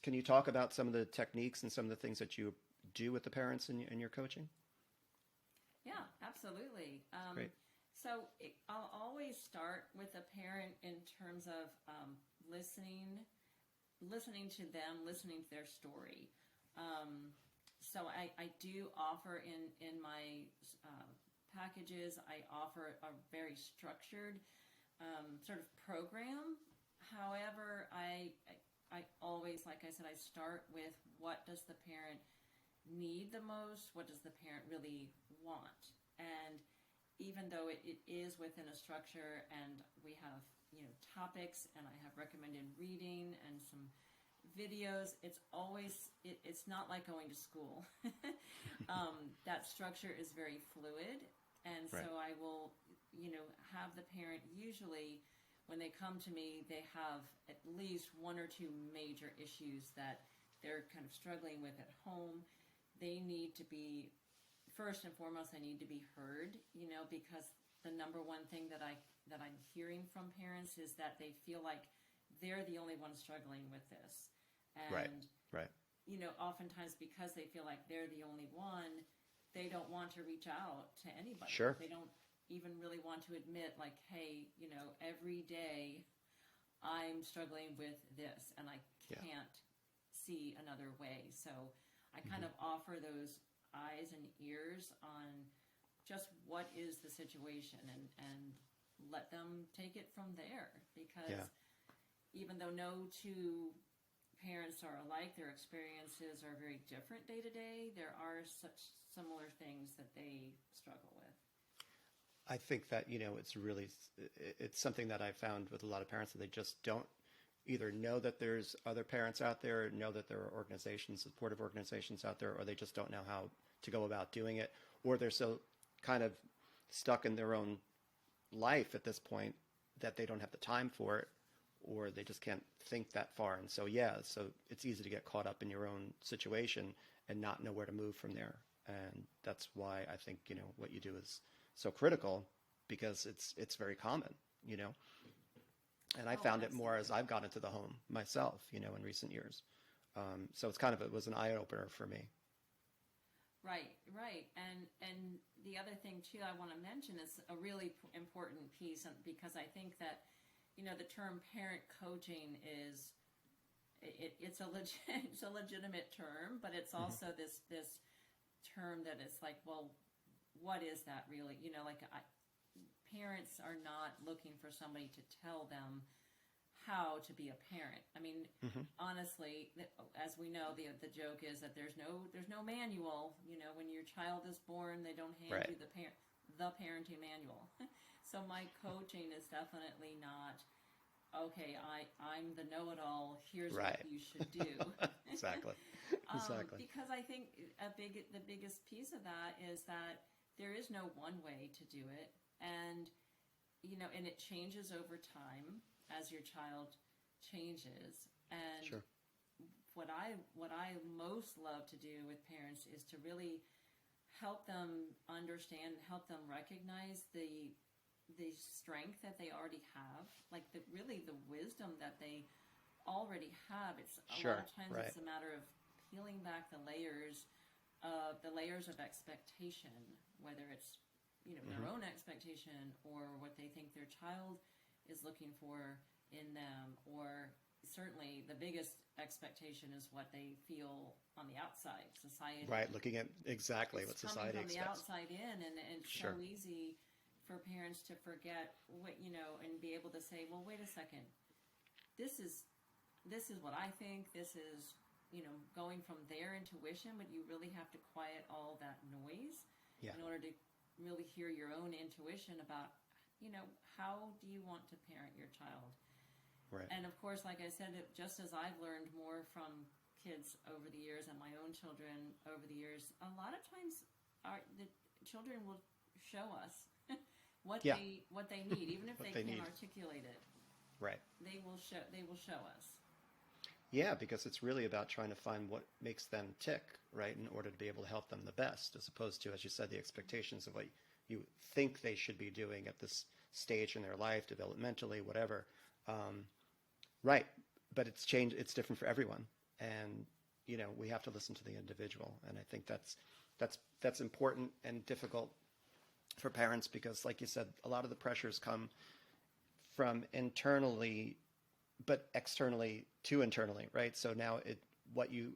Can you talk about some of the techniques and some of the things that you do with the parents in your coaching? Yeah, absolutely. Great. So I'll always start with a parent in terms of listening to them, listening to their story. So I do offer in my packages, I offer a very structured sort of program. However, I always, like I said, I start with what does the parent need the most? What does the parent really want? And even though it is within a structure and we have, topics and I have recommended reading and some videos, it's not like going to school. That structure is very fluid. And Right. so I will, have the parent usually when they come to me, they have at least one or two major issues that they're kind of struggling with at home. They need to be, first and foremost, they need to be heard, because the number one thing that I'm hearing from parents is that they feel like they're the only one struggling with this. And, Right. Oftentimes because they feel like they're the only one, they don't want to reach out to anybody. Sure. They don't even really want to admit, like, hey, every day I'm struggling with this and I can't see another way. So I kind of offer those eyes and ears on just what is the situation and let them take it from there. Because even though no two parents are alike, their experiences are very different day to day, there are such similar things that they struggle with. I think that, it's something that I found with a lot of parents that they just don't either know that there's other parents out there, know that there are organizations, supportive organizations out there, or they just don't know how to go about doing it, or they're so kind of stuck in their own life at this point that they don't have the time for it, or they just can't think that far. And so, so it's easy to get caught up in your own situation and not know where to move from there. And that's why I think, what you do is so critical, because it's very common, and I found it more as I've got into the home myself, in recent years. So it was an eye opener for me. Right. And the other thing too I want to mention is a really important piece, because I think that, the term parent coaching is, it's a legitimate term, but it's also this term that it's like, well, what is that really? Parents are not looking for somebody to tell them how to be a parent. I mean, honestly, as we know, the joke is that there's no manual. When your child is born, they don't hand you the parenting manual. So my coaching is definitely not, okay, I'm the know-it-all, here's what you should do. Exactly. Because I think the biggest piece of that is that there is no one way to do it. And, and it changes over time as your child changes. And what I most love to do with parents is to really help them understand, help them recognize the strength that they already have, like the wisdom that they already have. It's a lot of times it's a matter of peeling back the layers of expectation, whether it's their own expectation or what they think their child is looking for in them, or certainly the biggest expectation is what they feel on the outside, society. Right, looking at exactly what society expects. Coming from the outside in, and it's so easy for parents to forget what, and be able to say, well, wait a second, this is what I think, this is, going from their intuition, but you really have to quiet all that noise in order to really hear your own intuition about, how do you want to parent your child? Right. And of course, like I said, just as I've learned more from kids over the years and my own children over the years, a lot of times the children will show us what they need, even if they can't articulate it. Right. They will show us. Yeah, because it's really about trying to find what makes them tick, right, in order to be able to help them the best, as opposed to, as you said, the expectations of what you think they should be doing at this stage in their life, developmentally, whatever. Right. But it's changed. It's different for everyone. and we have to listen to the individual. And I think that's important and difficult for parents because, like you said, a lot of the pressures come from internally, but externally to internally, right? So now what you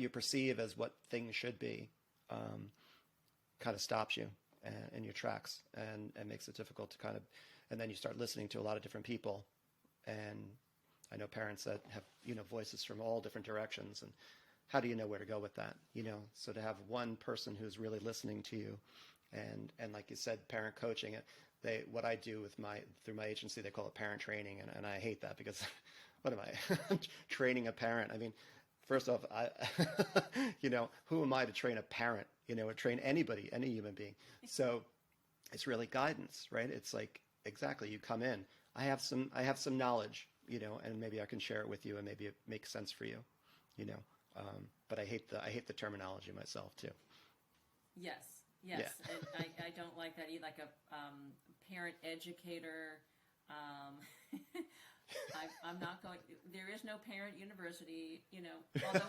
perceive as what things should be kind of stops you in your tracks and makes it difficult to and then you start listening to a lot of different people. And I know parents that have, voices from all different directions, and how do you know where to go with that? So to have one person who's really listening to you and like you said, parent coaching, what I do through my agency, they call it parent training. And I hate that because what am I training a parent? I mean, first off, who am I to train a parent, or train anybody, any human being? So it's really guidance, right? It's like, exactly, you come in, I have some knowledge, and maybe I can share it with you and maybe it makes sense for you, but I hate the terminology myself too. Yes. Yeah. And I don't like that either, like a parent educator. I'm not going. There is no parent university, Although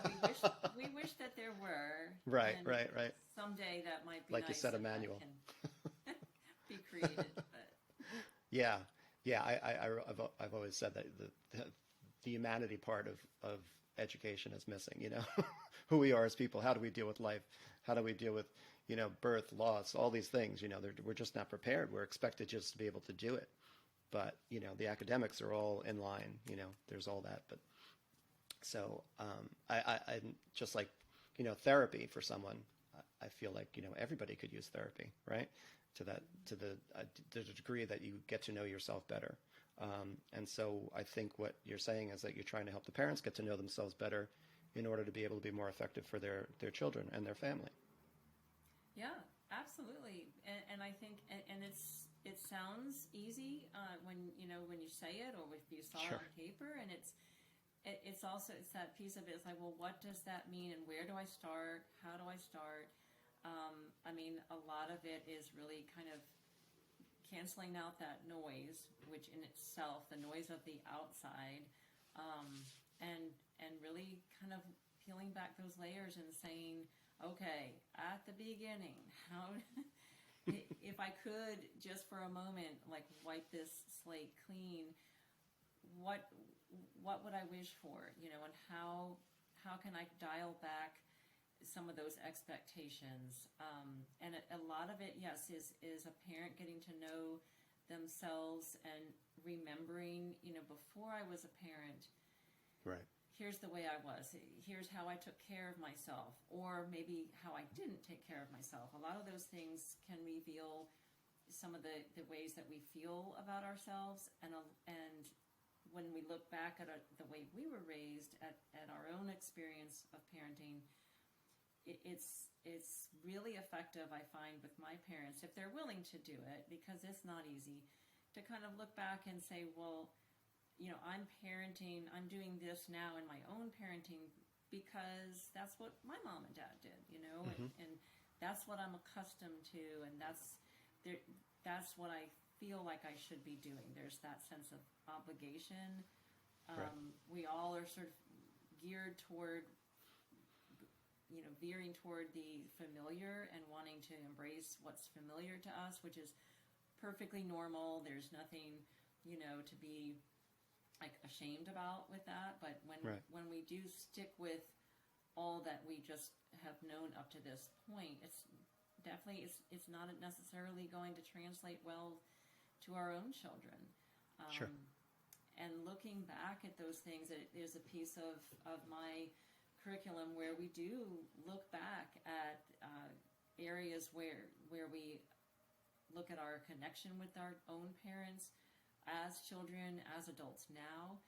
we wish that there were. Right. Someday that might be like nice. You said, a manual Can be created. But. Yeah. I've always said that the humanity part of education is missing. Who we are as people. How do we deal with life? How do we deal with birth, loss, all these things? We're just not prepared. We're expected just to be able to do it. But, the academics are all in line, there's all that. But so I'm just like, therapy for someone, I feel like, everybody could use therapy, right? To the degree that you get to know yourself better. And so I think what you're saying is that you're trying to help the parents get to know themselves better in order to be able to be more effective for their children and their family. Yeah, absolutely. And I think, and it sounds easy when you say it or if you saw it on paper, and it's also that piece of it. It's like, well, what does that mean, and where do I start? How do I start? I mean, a lot of it is really kind of canceling out that noise, which in itself, the noise of the outside, and really kind of peeling back those layers and saying, okay, at the beginning, how, if I could just for a moment, like wipe this slate clean, what would I wish for, and how can I dial back some of those expectations? And a lot of it, yes, is a parent getting to know themselves and remembering, before I was a parent, right. Here's the way I was. Here's how I took care of myself, or maybe how I didn't take care of myself. A lot of those things can reveal some of the ways that we feel about ourselves, and when we look back at the way we were raised, at our own experience of parenting, it's really effective, I find, with my parents, if they're willing to do it, because it's not easy, to kind of look back and say, well, I'm parenting, I'm doing this now in my own parenting because that's what my mom and dad did, Mm-hmm. and that's what I'm accustomed to, and that's what I feel like I should be doing. There's that sense of obligation. Right. We all are sort of geared toward, veering toward the familiar and wanting to embrace what's familiar to us, which is perfectly normal. There's nothing, to be like ashamed about with that. But when we do stick with all that we just have known up to this point, it's definitely it's not necessarily going to translate well to our own children. Sure. And looking back at those things, there's a piece of my curriculum where we do look back at areas where we look at our connection with our own parents as children, as adults now,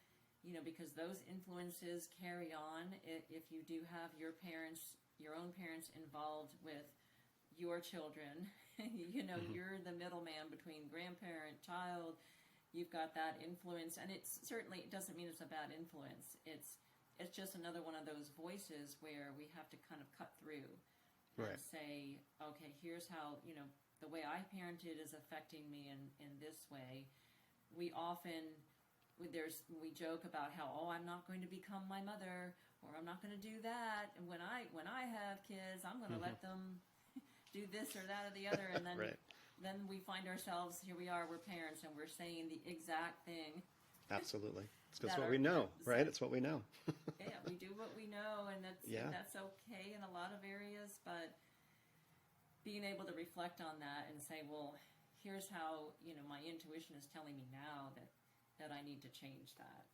because those influences carry on. If you do have your own parents involved with your children, Mm-hmm. you're the middleman between grandparent, child, you've got that influence, and it doesn't mean it's a bad influence. It's just another one of those voices where we have to kind of cut through and say, okay, here's how, the way I parented is affecting me in this way. We often we joke about how, oh, I'm not going to become my mother, or I'm not going to do that. And when I have kids, I'm going to let them do this or that or the other. And then Right. then we find ourselves, here we are, we're parents, and we're saying the exact thing. Absolutely. It's because That what our we know, kids- right? It's what we know. Yeah, we do what we know, and Yeah. that's okay in a lot of areas, but being able to reflect on that and say, well, here's how, my intuition is telling me now that I need to change that.